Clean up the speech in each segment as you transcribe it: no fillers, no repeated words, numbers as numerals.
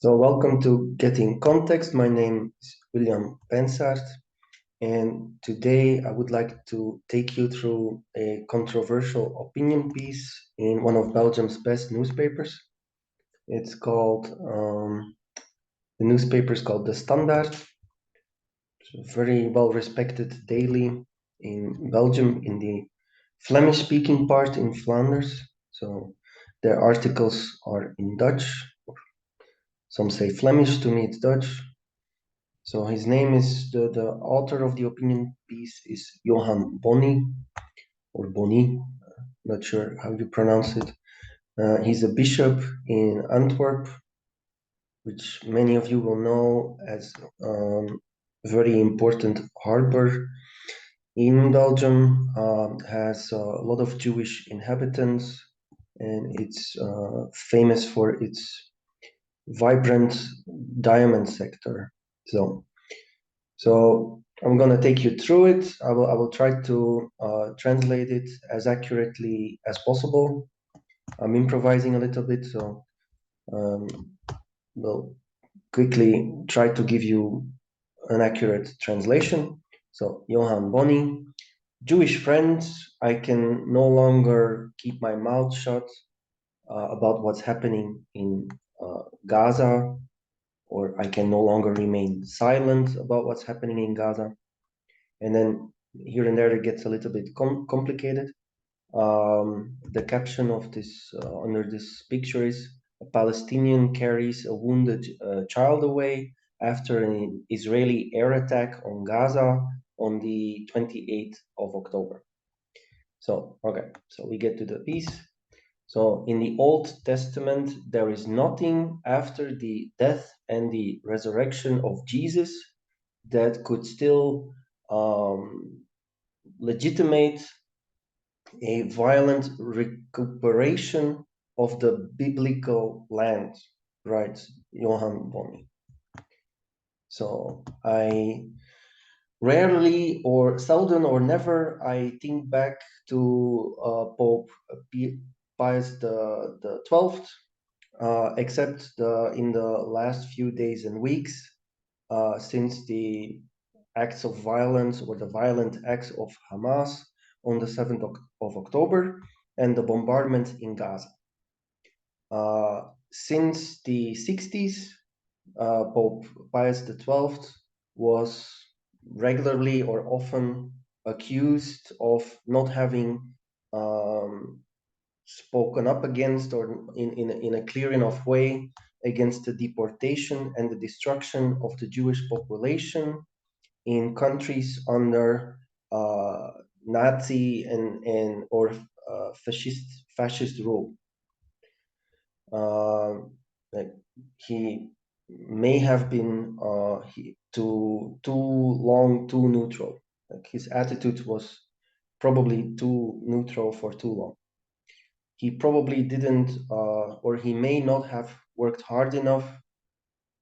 So welcome to Getting Context. My name is William Pensart, and today I would like to take you through a controversial opinion piece in one of Belgium's best newspapers. It's called, the newspaper is called The Standaard. It's a very well-respected daily in Belgium, in the Flemish-speaking part in Flanders. So their articles are in Dutch. Some say Flemish, to me it's Dutch. So his name is the author of the opinion piece is Johan Bonny or Bonny, not sure how you pronounce it. He's a bishop in Antwerp, which many of you will know as very important harbor in Belgium. Has a lot of Jewish inhabitants, and it's famous for its vibrant diamond sector. So I'm gonna take you through it. I will try to translate it as accurately as possible. I'm improvising a little bit, so um, we'll quickly try to give you an accurate translation. So Johan Bonny, Jewish friends, I can no longer keep my mouth shut about what's happening in Gaza, or I can no longer remain silent about what's happening in Gaza. And then here and there it gets a little bit complicated. The caption of this under this picture is a Palestinian carries a wounded child away after an Israeli air attack on Gaza on the 28th of October. So, okay, so we get to the piece. So in the Old Testament, there is nothing after the death and the resurrection of Jesus that could still legitimate a violent recuperation of the biblical land, writes Johan Bonny. So I rarely or seldom or never I think back to Pope Pius the 12th, except in the last few days and weeks since the acts of violence or the violent acts of Hamas on the 7th of October and the bombardment in Gaza. Since the 60s, Pope Pius XII was regularly or often accused of not having spoken up against or in a clear enough way against the deportation and the destruction of the Jewish population in countries under Nazi and or fascist rule. Like he may have been too neutral. Like his attitude was probably too neutral for too long. He probably didn't, or he may not have worked hard enough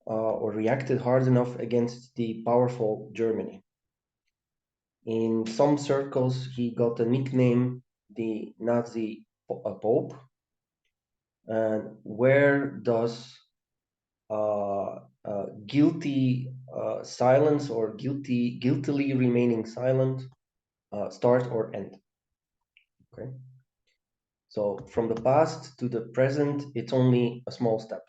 or reacted hard enough against the powerful Germany. In some circles, he got a nickname, the Nazi Pope. And where does guilty silence or guiltily remaining silent start or end? Okay. So from the past to the present, it's only a small step.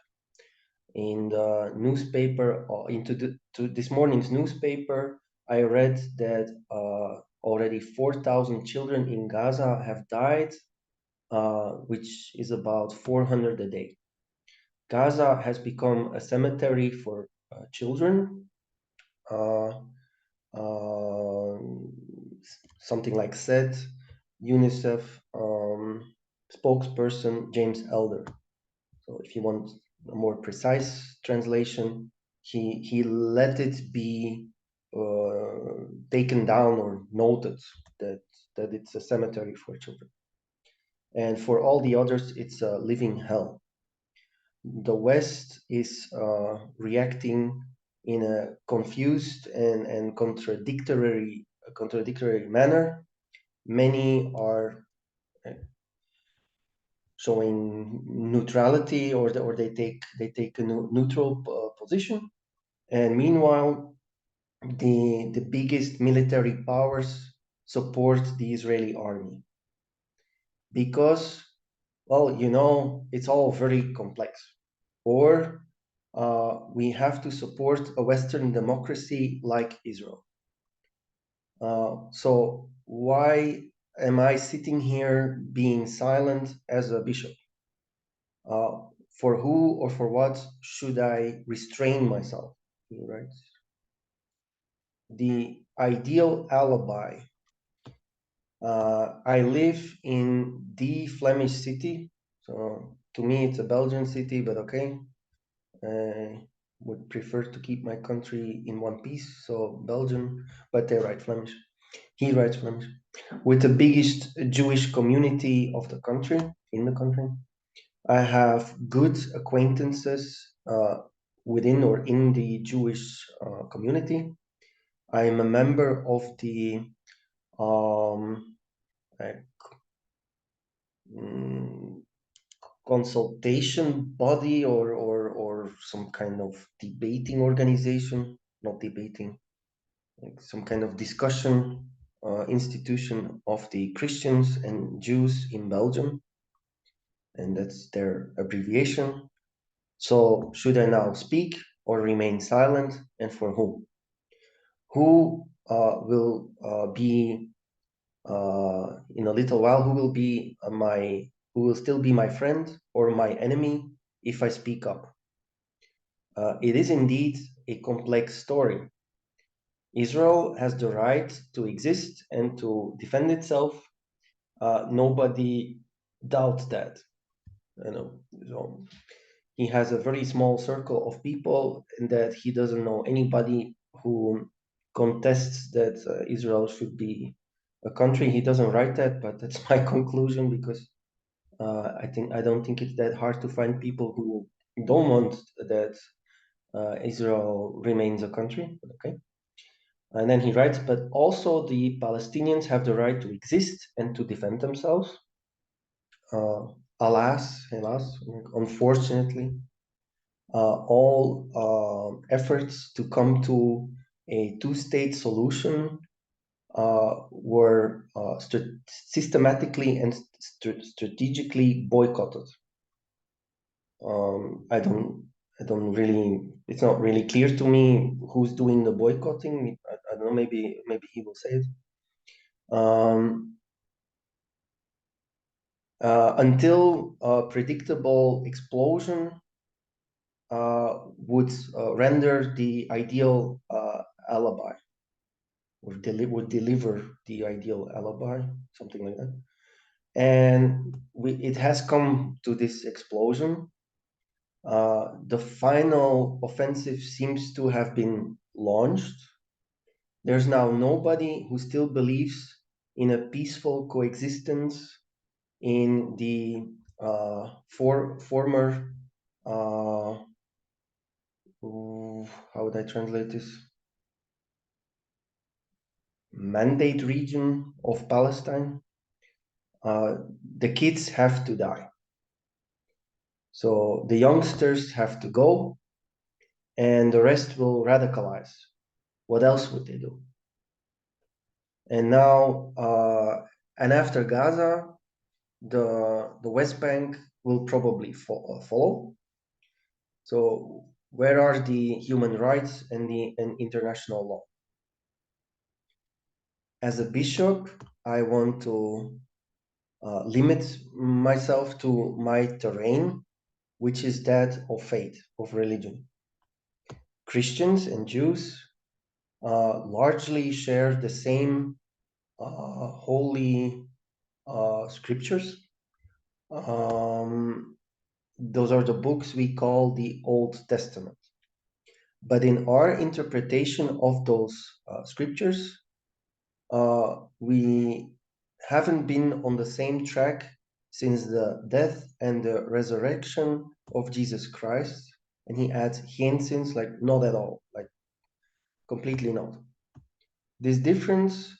In the newspaper, to this morning's newspaper, I read that already 4,000 children in Gaza have died, which is about 400 a day. Gaza has become a cemetery for children. Something like said UNICEF spokesperson James Elder. So if you want a more precise translation, he let it be taken down or noted that it's a cemetery for children. And for all the others, it's a living hell. The West is reacting in a confused and contradictory manner. Many are showing neutrality, or they take a neutral position. And meanwhile, the biggest military powers support the Israeli army because, well, it's all very complex. Or we have to support a Western democracy like Israel. So why am I sitting here being silent as a bishop? For who or for what should I restrain myself? Right? The ideal alibi. I live in the Flemish city, so to me it's a Belgian city, but okay. I would prefer to keep my country in one piece, so Belgium, but they write Flemish. He writes Flemish. With the biggest Jewish community of the country, in the country. I have good acquaintances within or in the Jewish community. I am a member of the um, uh, mm, consultation body, or some kind of debating organization, not debating, like some kind of discussion institution of the Christians and Jews in Belgium, and that's their abbreviation. So should I now speak or remain silent, and for whom? Who will be in a little while? Who will still be my friend or my enemy if I speak up? It is indeed a complex story. Israel has the right to exist and to defend itself. Nobody doubts that. So he has a very small circle of people, and that he doesn't know anybody who contests that Israel should be a country. He doesn't write that, but that's my conclusion, because I don't think it's that hard to find people who don't want that Israel remains a country. Okay. And then he writes, but also the Palestinians have the right to exist and to defend themselves. Alas, unfortunately, all efforts to come to a two-state solution were systematically and strategically boycotted. I don't really. It's not really clear to me who's doing the boycotting. I don't know. Maybe he will say it. Until a predictable explosion would render the ideal alibi, or would deliver the ideal alibi, something like that. And it has come to this explosion. The final offensive seems to have been launched. There's now nobody who still believes in a peaceful coexistence in the former, how would I translate this? Mandate region of Palestine. The kids have to die. So the youngsters have to go, and the rest will radicalize. What else would they do? And now, and after Gaza, the West Bank will probably follow. So where are the human rights and the international law? As a bishop, I want to limit myself to my terrain, which is that of faith, of religion. Christians and Jews largely share the same holy scriptures. Those are the books we call the Old Testament. But in our interpretation of those scriptures, we haven't been on the same track since the death and the resurrection of Jesus Christ. And he adds, since, like, not at all, like completely not. This difference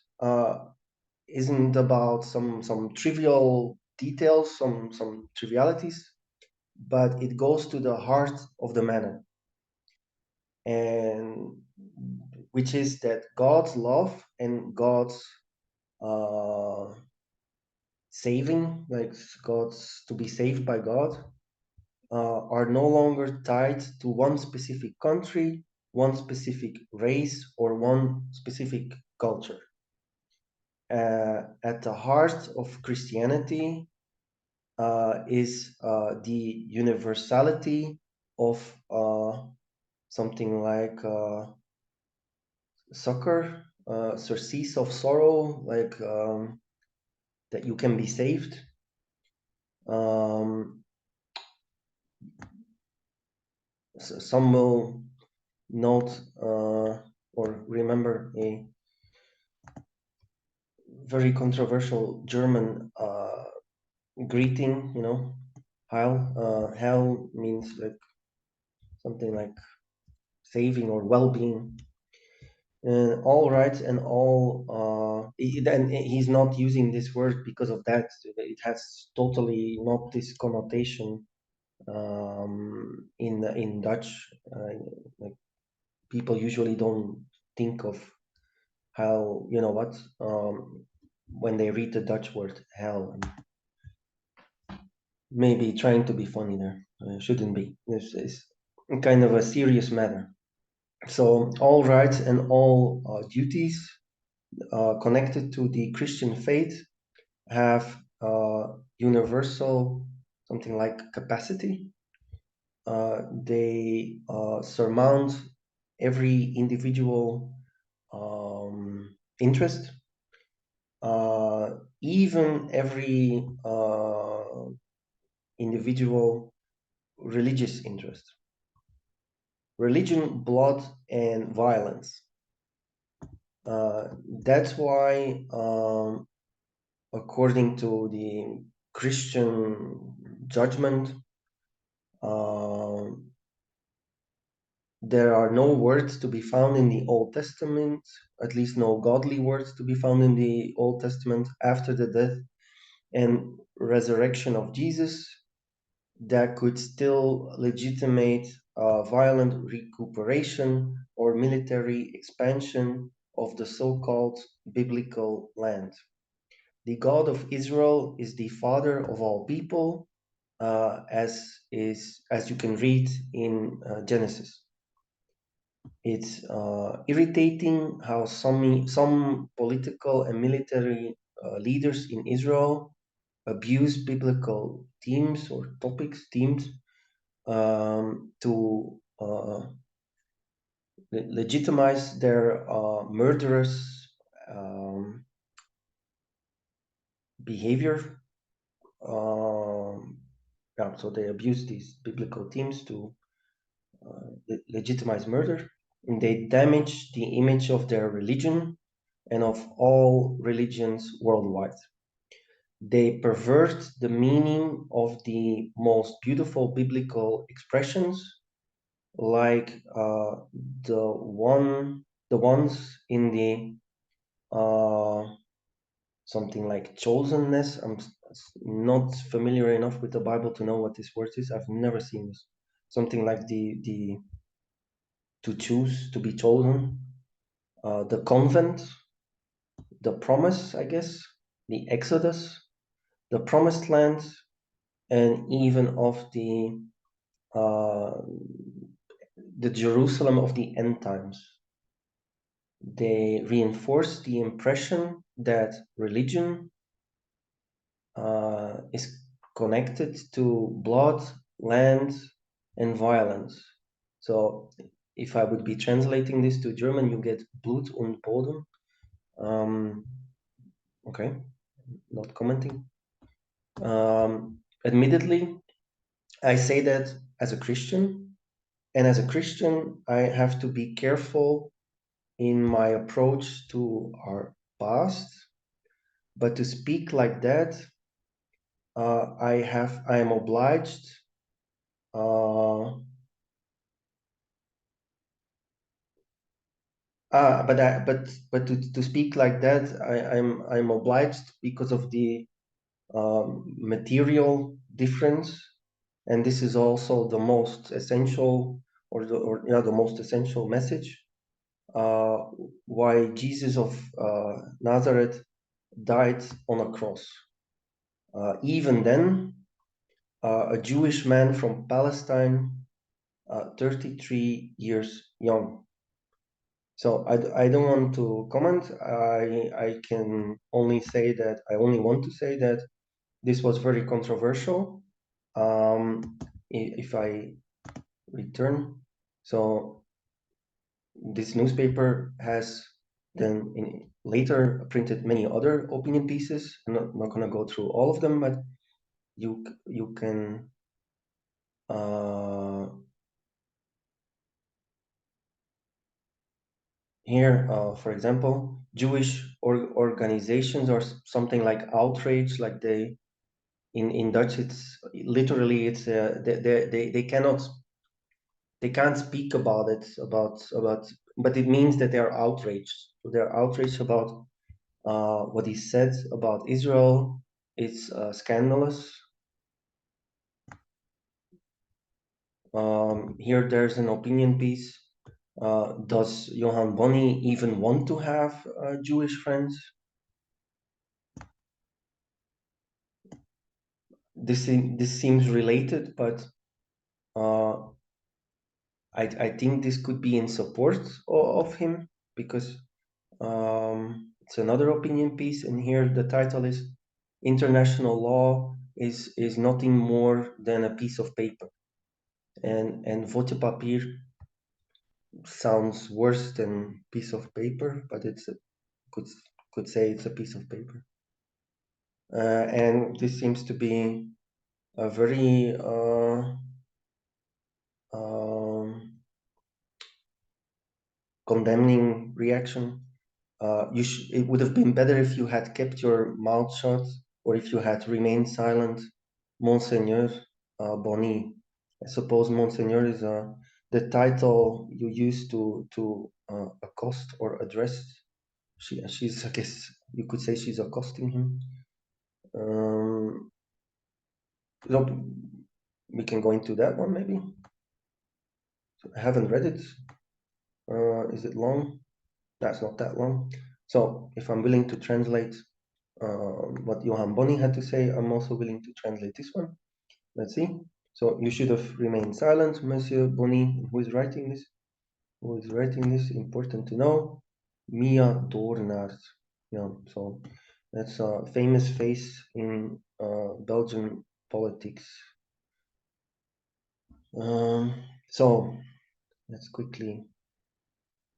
isn't about some trivial details, some trivialities, but it goes to the heart of the matter, and which is that God's love and God's uh, saving, like God's to be saved by God, are no longer tied to one specific country, one specific race, or one specific culture. At the heart of Christianity is the universality of something like soccer, surcease of sorrow, like that you can be saved. Um, some will note or remember a very controversial German greeting, Heil. Heil means like something like saving or well-being. And all right, and all, and he's not using this word because of that. It has totally not this connotation in Dutch. Like people usually don't think of how, when they read the Dutch word hell. Maybe trying to be funny there. Shouldn't be. This is kind of a serious matter. So all rights and all duties connected to the Christian faith have universal something like capacity. They surmount every individual interest, even every individual religious interest. Religion, blood, and violence. That's why, according to the Christian judgment, um, there are no words to be found in the Old Testament, at least no godly words to be found in the Old Testament after the death and resurrection of Jesus that could still legitimate violent recuperation or military expansion of the so-called biblical land. The God of Israel is the father of all people, as you can read in Genesis. It's irritating how some political and military leaders in Israel abuse biblical themes or themes to legitimize their murderous um, behavior. Yeah, so they abuse these biblical themes to legitimize murder. And they damage the image of their religion and of all religions worldwide. They pervert the meaning of the most beautiful biblical expressions, like the ones in the something like chosenness. I'm not familiar enough with the Bible to know what this word is. I've never seen this. Something like the to choose, to be chosen, the convent, the promise, I guess, the Exodus, the promised land, and even of uh, the Jerusalem of the end times. They reinforce the impression that religion is connected to blood, land, and violence. So if I would be translating this to German, you get Blut und Boden. Okay, not commenting. Admittedly, I say that as a Christian, and as a Christian, I have to be careful in my approach to our past. But to speak like that, I am obliged but to speak like that, I'm obliged because of the material difference, and this is also the most essential, the most essential message. Uh, why Jesus of Nazareth died on a cross. Even then, a Jewish man from Palestine, 33 years young. So I don't want to comment. I can only say that I only want to say that this was very controversial. If I return, so this newspaper has then later printed many other opinion pieces. I'm not going to go through all of them, but you can here, for example, Jewish organizations or something like outrage, like they in Dutch, it's literally it's they can't speak about it but it means that they are outraged. So they're outraged about what he said about Israel. It's scandalous. Here there's an opinion piece. Does Johan Bonny even want to have Jewish friends? This seems related, but uh, I think this could be in support of him, because it's another opinion piece, and here the title is "International Law is nothing more than a piece of paper," and vote papier sounds worse than piece of paper, but could could say it's a piece of paper, and this seems to be a very um, condemning reaction. It would have been better if you had kept your mouth shut, or if you had remained silent, Monseigneur Bonny. I suppose Monseigneur is the title you use to accost or address. She's, I guess you could say, she's accosting him. No, we can go into that one maybe. So I haven't read it. Is it long? That's not that long. So if I'm willing to translate what Johan Bonny had to say, I'm also willing to translate this one. Let's see. So you should have remained silent, Monsieur Bonny. Who is writing this? Who is writing this? Important to know. Mia Doornaert. Yeah, so that's a famous face in Belgian politics. So let's quickly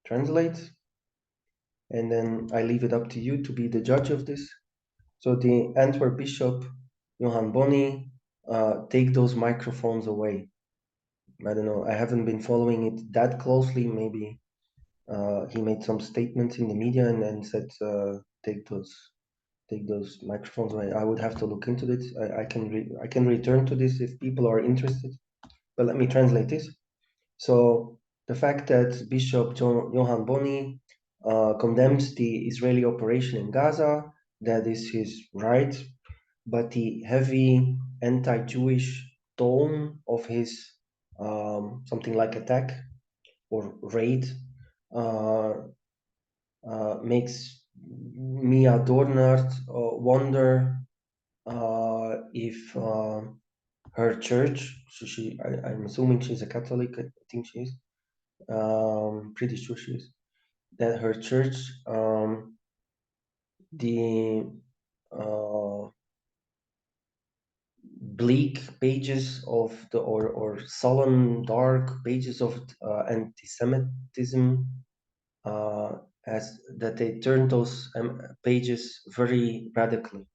translate, and then I leave it up to you to be the judge of this. So the Antwerp Bishop, Johan Bonny, take those microphones away. I don't know. I haven't been following it that closely. Maybe he made some statements in the media and said, take those microphones away. I would have to look into this. I can return to this if people are interested. But let me translate this. So the fact that Bishop Johan Bonny condemns the Israeli operation in Gaza, that is his right, but the heavy anti-Jewish tone of his something like attack or raid uh, makes Mia Dornert wonder if her church, I'm assuming she's a Catholic, I think she is, pretty sure she is, that her church, the uh, bleak pages of or sullen dark pages of anti-Semitism, uh, as that they turn those pages very radically.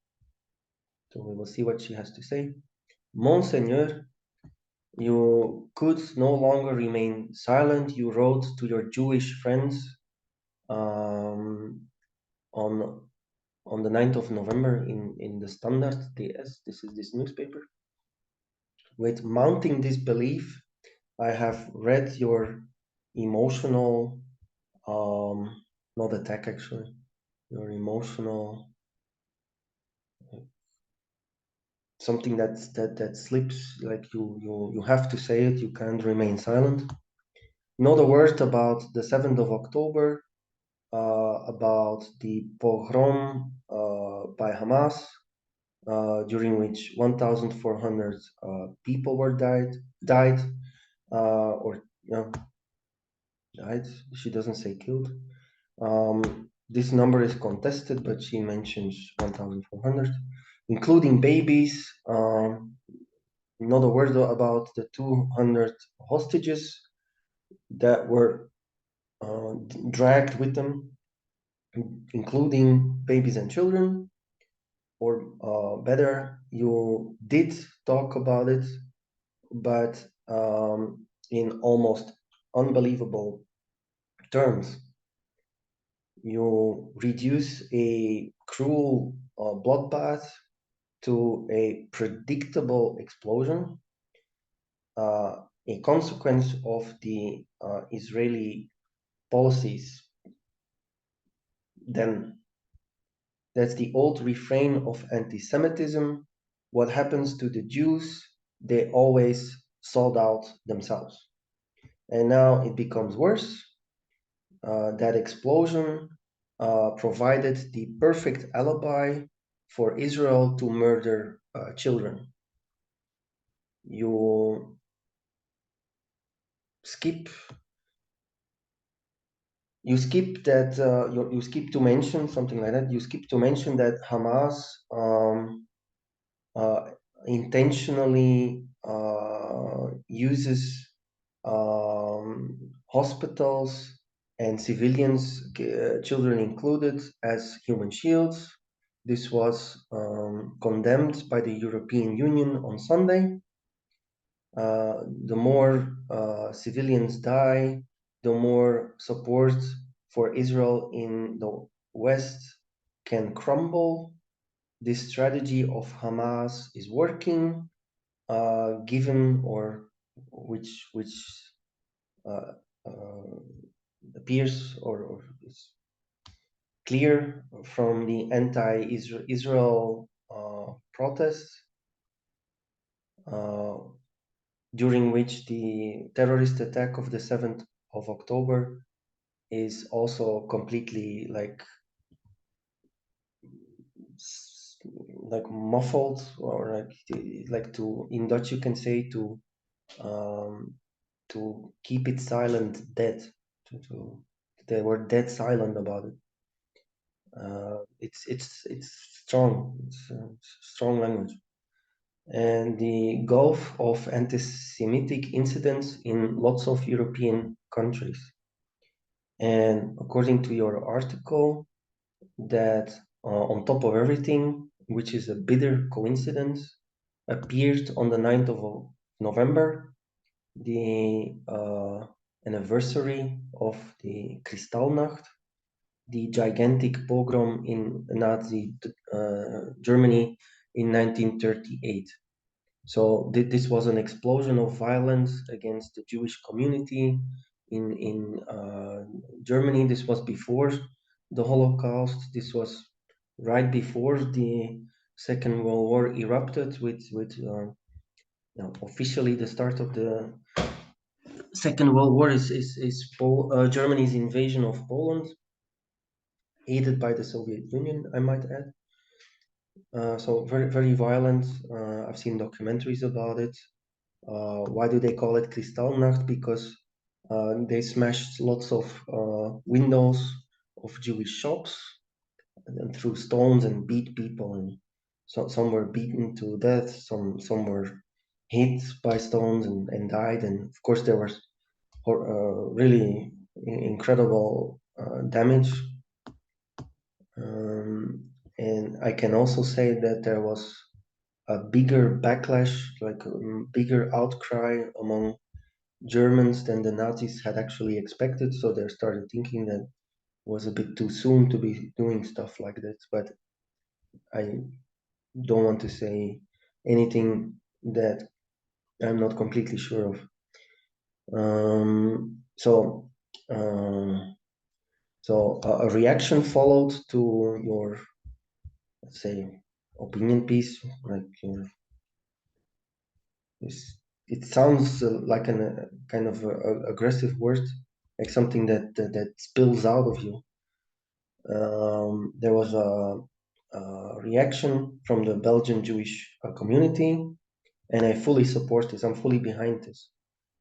So we will see what she has to say. Monseigneur, you could no longer remain silent. You wrote to your Jewish friends um, on the 9th of November in the Standard DS. This is this newspaper. With mounting this belief, I have read your emotional, not attack actually, your emotional something that slips, like you have to say it, you can't remain silent. Not a word about the 7th of October, about the pogrom by Hamas, during which 1,400 people were died, or died. She doesn't say killed. This number is contested, but she mentions 1,400, including babies. Not a word about the 200 hostages that were dragged with them, including babies and children. Or better, you did talk about it, but in almost unbelievable terms. You reduce a cruel bloodbath to a predictable explosion, a consequence of the Israeli policies. Then that's the old refrain of anti-Semitism. What happens to the Jews? They always sold out themselves. And now it becomes worse. That explosion provided the perfect alibi for Israel to murder children. You skip that you skip to mention something like that. You skip to mention that Hamas uh, intentionally uses hospitals and civilians, children included, as human shields. This was condemned by the European Union on Sunday. The more civilians die, the more support for Israel in the West can crumble. This strategy of Hamas is working, given or which uh, uh, appears or is clear from the anti-Israel protests, uh, during which the terrorist attack of the 7th of October is also completely like muffled, or like to, in Dutch you can say, um, to keep it silent, dead. To they were dead silent about it. It's strong. It's strong language. And the gulf of anti-Semitic incidents in lots of European countries. And according to your article, that on top of everything, which is a bitter coincidence, appeared on the 9th of November, the anniversary of the Kristallnacht, the gigantic pogrom in Nazi Germany in 1938. So this was an explosion of violence against the Jewish community in Germany. This was before the Holocaust. This was right before the Second World War erupted, with officially the start of the Second World War is Germany's invasion of Poland, aided by the Soviet Union, I might add. So very, very violent. I've seen documentaries about it. Why do they call it Kristallnacht? Because they smashed lots of windows of Jewish shops and threw stones and beat people, and so some were beaten to death, some were hit by stones and died, and of course there was really incredible damage. And I can also say that there was a bigger backlash, like a bigger outcry among Germans than the Nazis had actually expected. So they started thinking that it was a bit too soon to be doing stuff like that. But I don't want to say anything that I'm not completely sure of. Um, so, uh, so a reaction followed to your, let's say, opinion piece, like your it sounds like a kind of aggressive word, like something that spills out of you. There was a reaction from the Belgian Jewish community, and I fully support this. I'm fully behind this.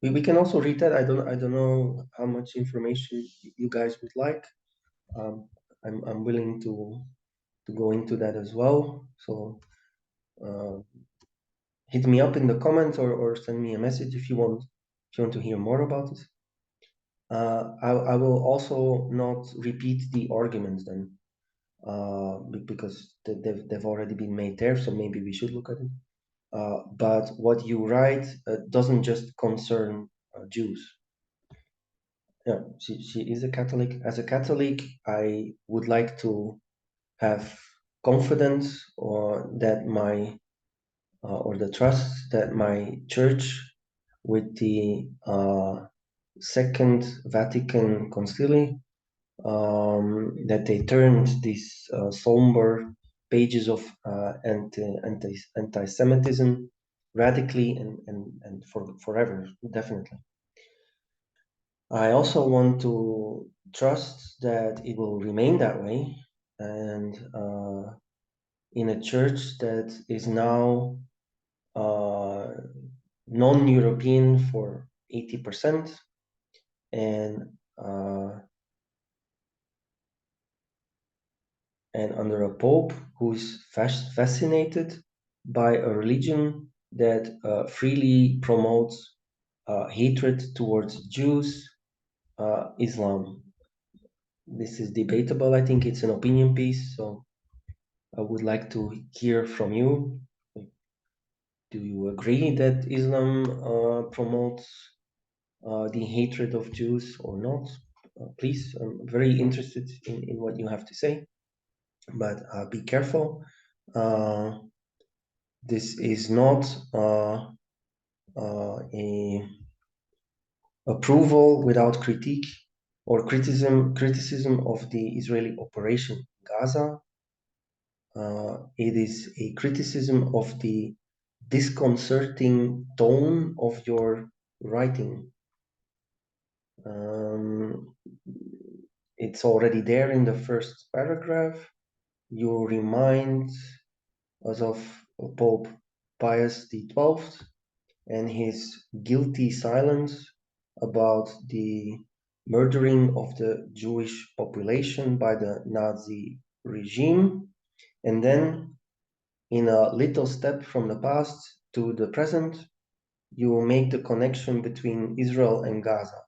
We can also read that. I don't know how much information you guys would like. Um, I'm willing to go into that as well. So uh, hit me up in the comments or send me a message if you want to hear more about this. I will also not repeat the arguments then, because they've already been made there. So maybe we should look at it. But what you write doesn't just concern Jews. Yeah, she is a Catholic. As a Catholic, I would like to have confidence or the trust that my church, with the Second Vatican Concile, that they turned these somber pages of anti-Semitism radically and forever, definitely. I also want to trust that it will remain that way, and in a church that is now uh, non-European for 80%, and uh, and under a pope who's fascinated by a religion that freely promotes hatred towards Jews, Islam. This is debatable. I think it's an opinion piece, so I would like to hear from you. Do you agree that Islam promotes the hatred of Jews or not? Please, I'm very interested in what you have to say, but be careful. Uh, this is not a approval without critique or criticism of the Israeli operation in Gaza. It is a criticism of the disconcerting tone of your writing. Um, it's already there in the first paragraph. You remind us of Pope Pius XII and his guilty silence about the murdering of the Jewish population by the Nazi regime. And then, in a little step from the past to the present, you make the connection between Israel and Gaza.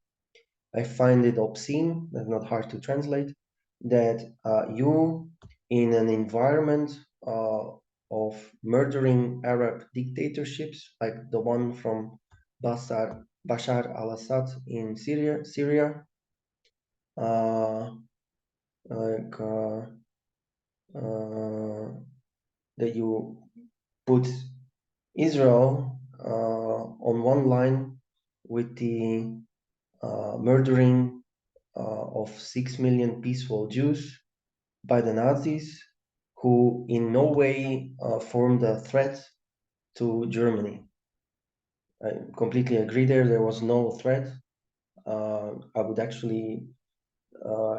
I find it obscene, that's not hard to translate, that you, in an environment of murdering Arab dictatorships, like the one from Bashar al-Assad in Syria, uh, like, that you put Israel on one line with the murdering of 6 million peaceful Jews by the Nazis, who in no way formed a threat to Germany. I completely agree there. There was no threat. I would actually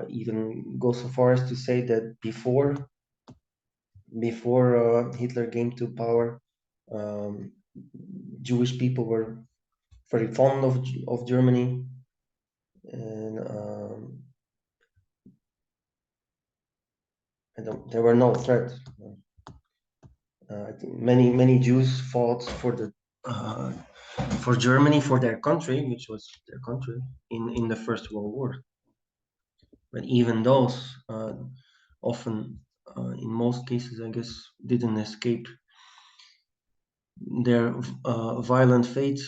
even go so far as to say that before Hitler came to power, um, Jewish people were very fond of Germany, and there were no threats. I think many Jews fought uh, for Germany, for their country, which was their country in the First World War. But even those often, in most cases, I guess, didn't escape their violent fate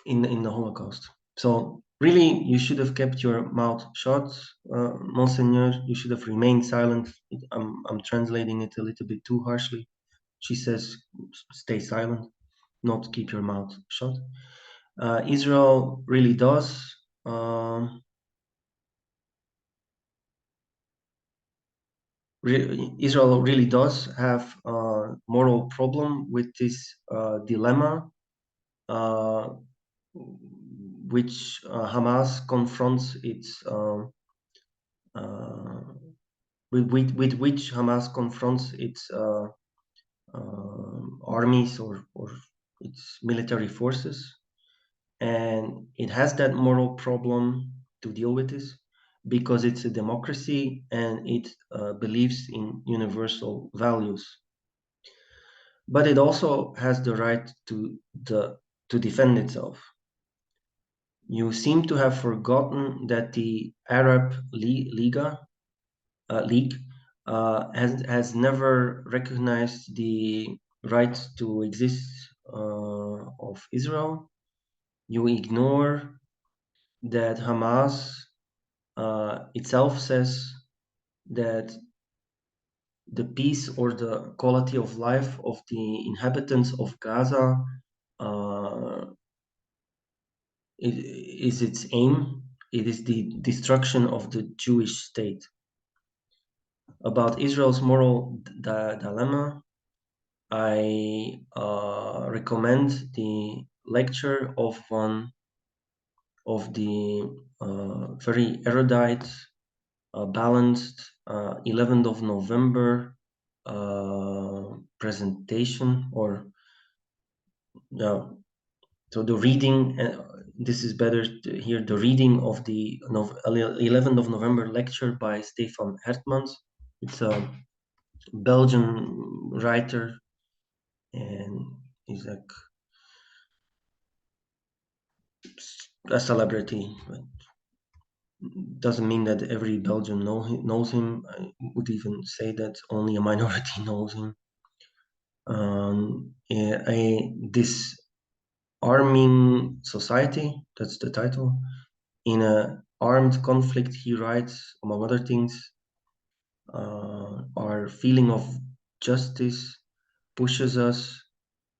in the Holocaust. So really, you should have kept your mouth shut, Monseigneur. You should have remained silent. I'm translating it a little bit too harshly. She says, stay silent, not keep your mouth shut. Israel really does Israel really does have a moral problem with this dilemma, uh, which Hamas confronts its uh, with which Hamas confronts its armies or its military forces, and it has that moral problem to deal with this because it's a democracy and it believes in universal values. But it also has the right to defend itself. You seem to have forgotten that the Arab League has never recognized the right to exist of Israel. You ignore that Hamas itself says that the peace or the quality of life of the inhabitants of Gaza uh, is its aim. It is the destruction of the Jewish state. About Israel's moral dilemma, I recommend the lecture of one of the very erudite, balanced 11th of November presentation, or yeah. So the reading, this is better to hear the reading of the 11th of November lecture by Stefan Hertmans. It's a Belgian writer, and he's like a celebrity. But doesn't mean that every Belgian knows him. I would even say that only a minority knows him. This arming society, that's the title. In a armed conflict, he writes, among other things, our feeling of justice pushes us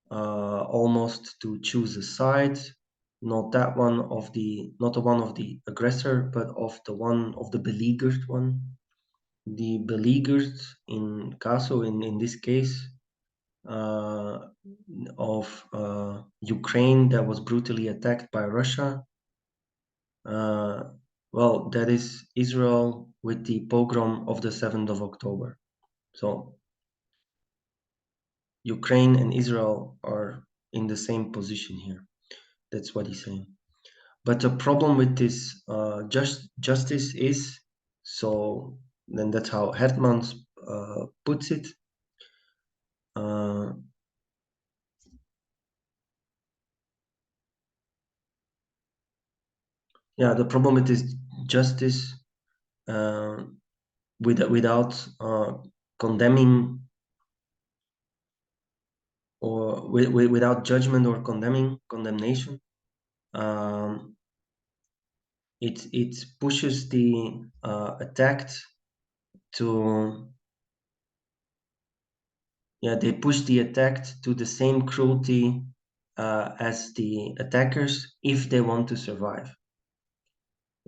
almost to choose a side, not the one of the aggressor, but of the one of the beleaguered one. The beleaguered in Caso, in this case, uh, of Ukraine that was brutally attacked by Russia. Well, that is Israel with the pogrom of the 7th of October. So Ukraine and Israel are in the same position here. That's what he's saying. But the problem with this justice is, so then that's how Hertmans puts it. Yeah, the problem with this justice without condemning or without judgment or condemnation, it pushes the attacked to they push the attacked to the same cruelty as the attackers if they want to survive.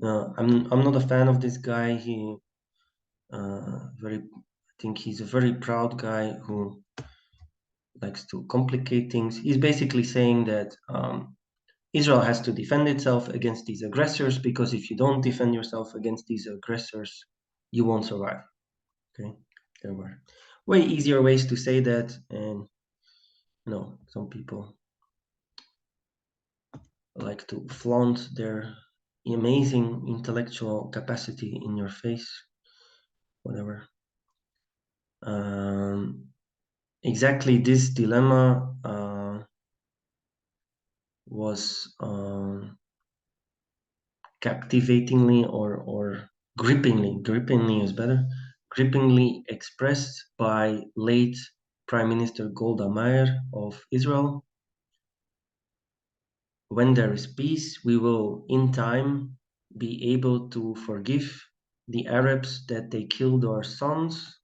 I'm not a fan of this guy. He I think he's a very proud guy who likes to complicate things. He's basically saying that Israel has to defend itself against these aggressors, because if you don't defend yourself against these aggressors, you won't survive. Okay, there were way easier ways to say that, and some people like to flaunt their amazing intellectual capacity in your face, whatever. Exactly this dilemma was captivatingly or grippingly is better, grippingly expressed by late Prime Minister Golda Meir of Israel. When there is peace, we will in time be able to forgive the Arabs that they killed our sons,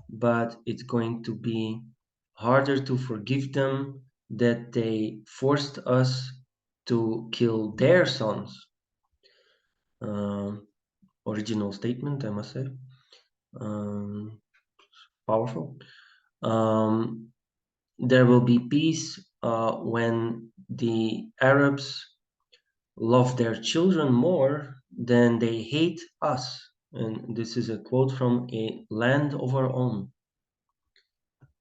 but it's going to be harder to forgive them that they forced us to kill their sons. Original statement, I must say. powerful. Um, there will be peace when the Arabs love their children more than they hate us. And this is a quote from A Land of Our Own.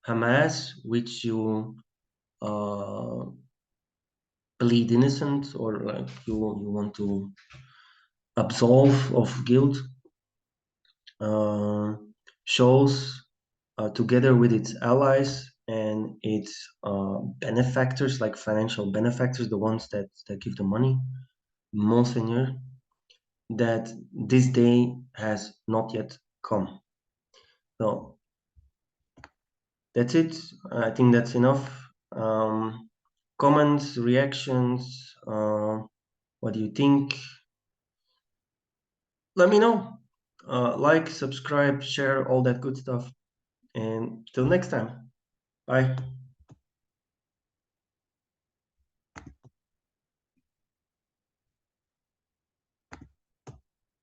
Hamas, which you uh, plead innocent, or like you want to absolve of guilt, uh, shows together with its allies and its benefactors, like financial benefactors, the ones that give the money, Monseigneur, that this day has not yet come. So that's it. I think that's enough. Comments, reactions, what do you think? Let me know. Like, subscribe, share, all that good stuff. And till next time. Bye.